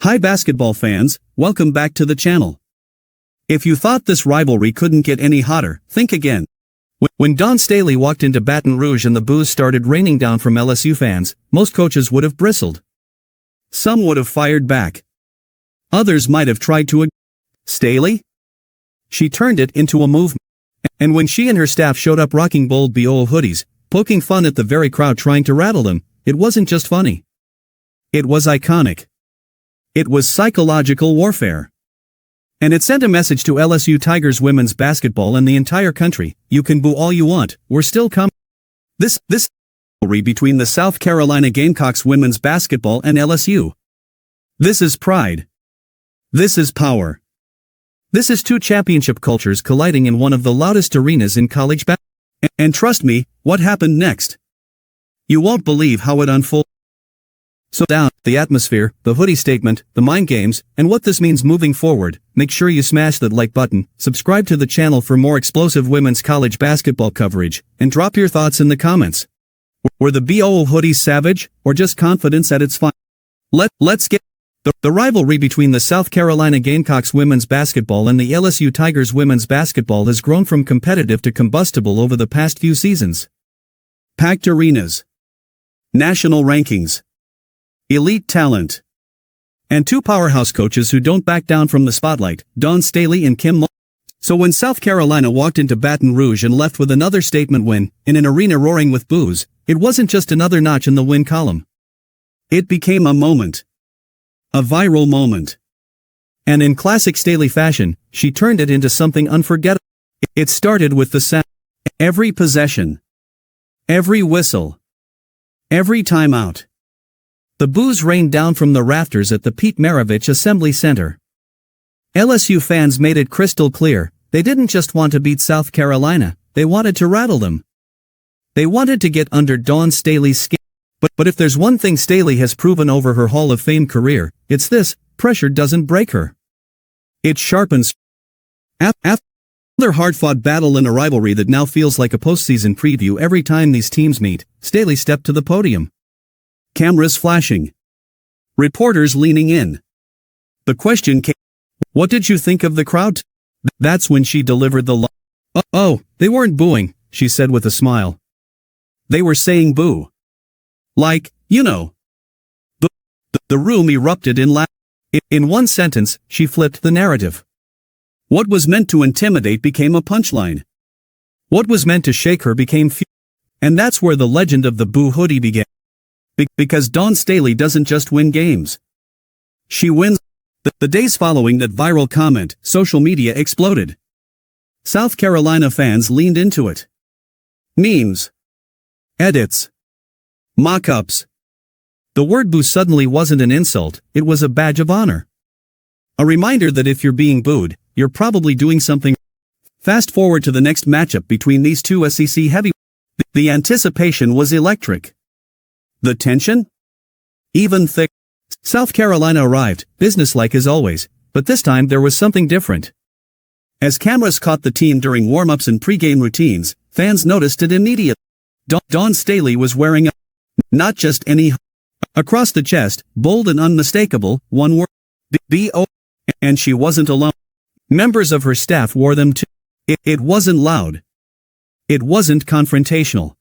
Hi basketball fans, welcome back to the channel. If you thought this rivalry couldn't get any hotter, think again. When Dawn Staley walked into Baton Rouge and the boos started raining down from LSU fans, most coaches would have bristled. Some would have fired back. Others might have tried to Staley? She turned it into a movement. And when she and her staff showed up rocking bold BOOED hoodies, poking fun at the very crowd trying to rattle them, it wasn't just funny. It was iconic. It was psychological warfare. And it sent a message to LSU Tigers women's basketball and the entire country: you can boo all you want, we're still coming. This rivalry between the South Carolina Gamecocks women's basketball and LSU. This is pride. This is power. This is two championship cultures colliding in one of the loudest arenas in college basketball. And trust me, what happened next? You won't believe how it unfolded. So down, the atmosphere, the hoodie statement, the mind games, and what this means moving forward. Make sure you smash that like button, subscribe to the channel for more explosive women's college basketball coverage, and drop your thoughts in the comments. Were the BOOED hoodies savage, or just confidence at its finest? Let's get the rivalry between the South Carolina Gamecocks women's basketball and the LSU Tigers women's basketball has grown from competitive to combustible over the past few seasons. Packed arenas, national rankings, elite talent, and two powerhouse coaches who don't back down from the spotlight, Dawn Staley and Mulkey. So when South Carolina walked into Baton Rouge and left with another statement win, in an arena roaring with boos, it wasn't just another notch in the win column. It became a moment. A viral moment. And in classic Staley fashion, she turned it into something unforgettable. It started with the sound. Every possession. Every whistle. Every timeout. The boos rained down from the rafters at the Pete Maravich Assembly Center. LSU fans made it crystal clear, they didn't just want to beat South Carolina, they wanted to rattle them. They wanted to get under Dawn Staley's skin. But if there's one thing Staley has proven over her Hall of Fame career, it's this: pressure doesn't break her. It sharpens. After another hard-fought battle in a rivalry that now feels like a postseason preview every time these teams meet, Staley stepped to the podium. Cameras flashing. Reporters leaning in. The question came, what did you think of the crowd? That's when she delivered the line. Oh, they weren't booing, she said with a smile. They were saying boo. Like, you know. The room erupted in laughter. In one sentence, she flipped the narrative. What was meant to intimidate became a punchline. What was meant to shake her became fuel. And that's where the legend of the BOOED hoodie began. Because Dawn Staley doesn't just win games. She wins. The days following that viral comment, social media exploded. South Carolina fans leaned into it. Memes. Edits. Mock-ups. The word boo suddenly wasn't an insult, it was a badge of honor. A reminder that if you're being booed, you're probably doing something. Fast forward to the next matchup between these two SEC heavyweights. The anticipation was electric. The tension? Even thick. South Carolina arrived, businesslike as always, but this time there was something different. As cameras caught the team during warm-ups and pregame routines, fans noticed it immediately. Dawn Staley was wearing not just any across the chest, bold and unmistakable, one word, B-O, and she wasn't alone. Members of her staff wore them too. It wasn't loud. It wasn't confrontational.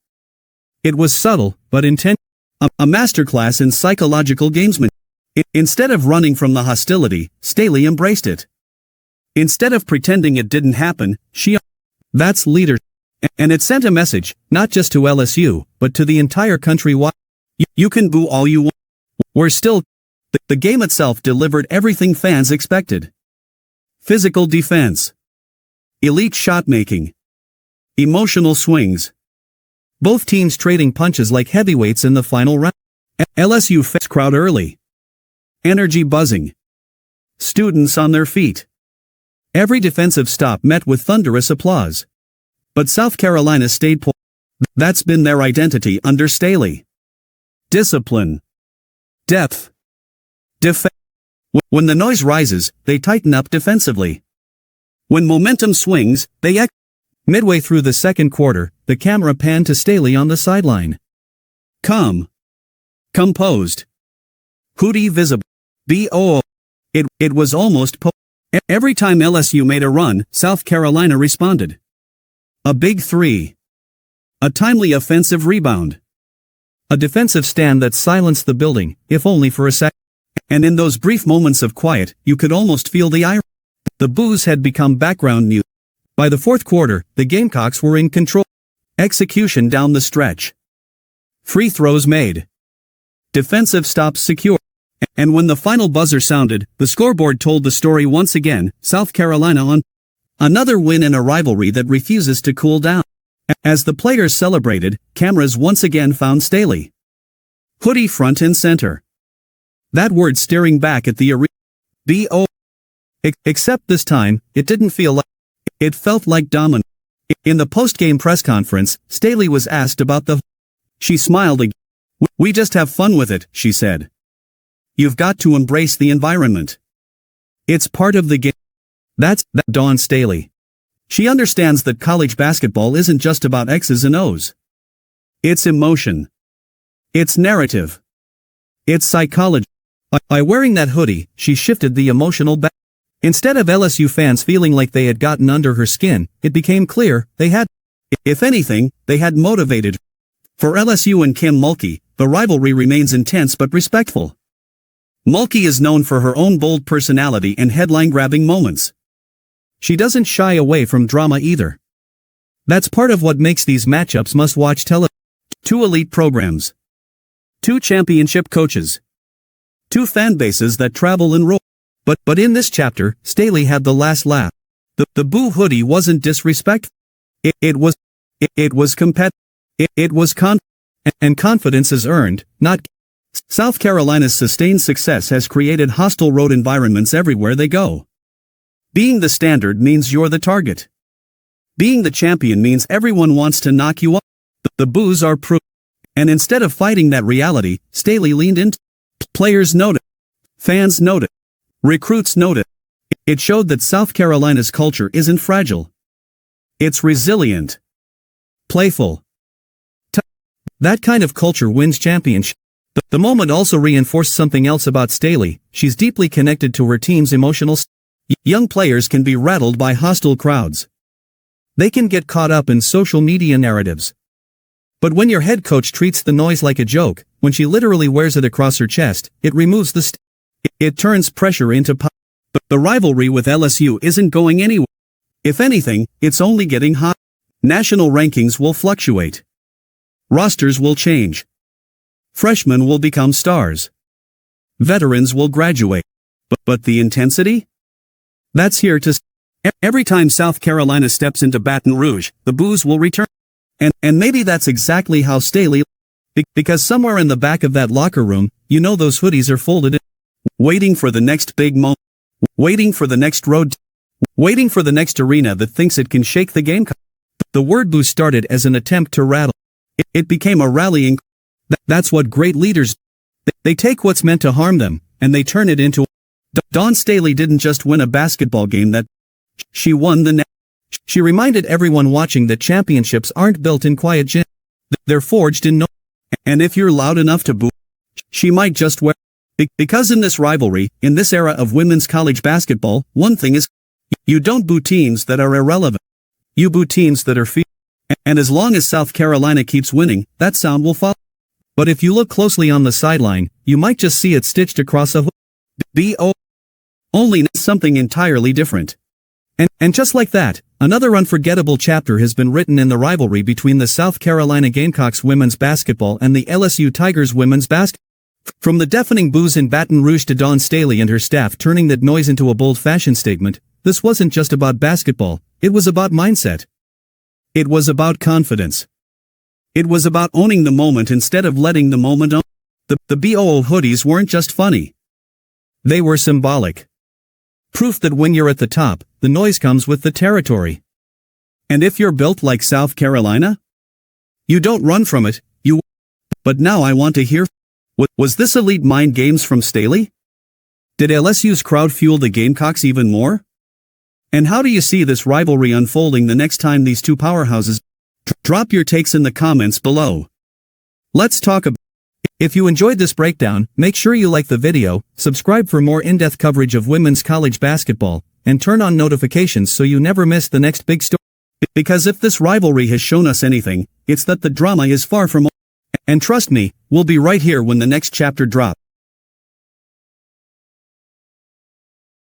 It was subtle, but intentional. A masterclass in psychological gamesmanship. Instead of running from the hostility, Staley embraced it. Instead of pretending it didn't happen, that's leadership. And it sent a message, not just to LSU, but to the entire country. You can boo all you want. We're still. The game itself delivered everything fans expected. Physical defense. Elite shot making. Emotional swings. Both teams trading punches like heavyweights in the final round. LSU fans crowd early. Energy buzzing. Students on their feet. Every defensive stop met with thunderous applause. But South Carolina stayed poised. That's been their identity under Staley. Discipline. Depth. Defense. When the noise rises, they tighten up defensively. When momentum swings, they act. Midway through the second quarter, the camera panned to Staley on the sideline. Calm. Composed. Hoodie visible. BOOED. It was almost every time LSU made a run, South Carolina responded. A big three. A timely offensive rebound. A defensive stand that silenced the building, if only for a sec. And in those brief moments of quiet, you could almost feel the irony. The boos had become background music. By the fourth quarter, the Gamecocks were in control. Execution down the stretch. Free throws made. Defensive stops secure. And when the final buzzer sounded, the scoreboard told the story once again, South Carolina on another win in a rivalry that refuses to cool down. As the players celebrated, cameras once again found Staley. Hoodie front and center. That word staring back at the arena. Except this time, it didn't feel like, it felt like dominance. In the post-game press conference, Staley was asked about the. She smiled again. We just have fun with it, she said. You've got to embrace the environment. It's part of the game. That's Dawn Staley. She understands that college basketball isn't just about X's and O's. It's emotion. It's narrative. It's psychology. By wearing that hoodie, she shifted the emotional back. Instead of LSU fans feeling like they had gotten under her skin, it became clear they had. If anything, they had motivated. For LSU and Kim Mulkey, the rivalry remains intense but respectful. Mulkey is known for her own bold personality and headline-grabbing moments. She doesn't shy away from drama either. That's part of what makes these matchups must-watch television. 2 elite programs. 2 championship coaches. 2 fan bases that travel and roll. But in this chapter, Staley had the last laugh. The Boo hoodie wasn't disrespectful. It was competitive. It was and confidence is earned, not. South Carolina's sustained success has created hostile road environments everywhere they go. Being the standard means you're the target. Being the champion means everyone wants to knock you off. The boos are proof. And instead of fighting that reality, Staley leaned into. Players noted. Fans noted. Recruits noted. It showed that South Carolina's culture isn't fragile. It's resilient. Playful. That kind of culture wins championships. The moment also reinforced something else about Staley. She's deeply connected to her team's emotional. Young players can be rattled by hostile crowds. They can get caught up in social media narratives. But when your head coach treats the noise like a joke, when she literally wears it across her chest, it removes the it turns pressure into power. The rivalry with LSU isn't going anywhere. If anything, it's only getting hot. National rankings will fluctuate. Rosters will change. Freshmen will become stars. Veterans will graduate. But the intensity? That's here to stay. Every time South Carolina steps into Baton Rouge, the boos will return. And maybe that's exactly how Staley. Because somewhere in the back of that locker room, you know those hoodies are folded in. Waiting for the next big moment. Waiting for the next road. Waiting for the next arena that thinks it can shake the game. The word boo started as an attempt to rattle. It became a rallying. That's what great leaders do. They take what's meant to harm them, and they turn it into. Dawn Staley didn't just win a basketball game that. She won the. She reminded everyone watching that championships aren't built in quiet gyms. They're forged in no. And if you're loud enough to boo, she might just wear. Because in this rivalry, in this era of women's college basketball, one thing is, you don't boo teams that are irrelevant. You boo teams that are and as long as South Carolina keeps winning, that sound will follow. But if you look closely on the sideline, you might just see it stitched across a hood. Only something entirely different. And just like that, another unforgettable chapter has been written in the rivalry between the South Carolina Gamecocks women's basketball and the LSU Tigers women's basketball. From the deafening boos in Baton Rouge to Dawn Staley and her staff turning that noise into a bold fashion statement, this wasn't just about basketball, it was about mindset. It was about confidence. It was about owning the moment instead of letting the moment own. The BOOED hoodies weren't just funny. They were symbolic. Proof that when you're at the top, the noise comes with the territory. And if you're built like South Carolina, you don't run from it, you. But now I want to hear. Was this elite mind games from Staley? Did LSU's crowd fuel the Gamecocks even more? And how do you see this rivalry unfolding the next time these two powerhouses? Drop your takes in the comments below. Let's talk about If you enjoyed this breakdown, make sure you like the video, subscribe for more in-depth coverage of women's college basketball, and turn on notifications so you never miss the next big story. Because if this rivalry has shown us anything, it's that the drama is far from over. And trust me, we'll be right here when the next chapter drops.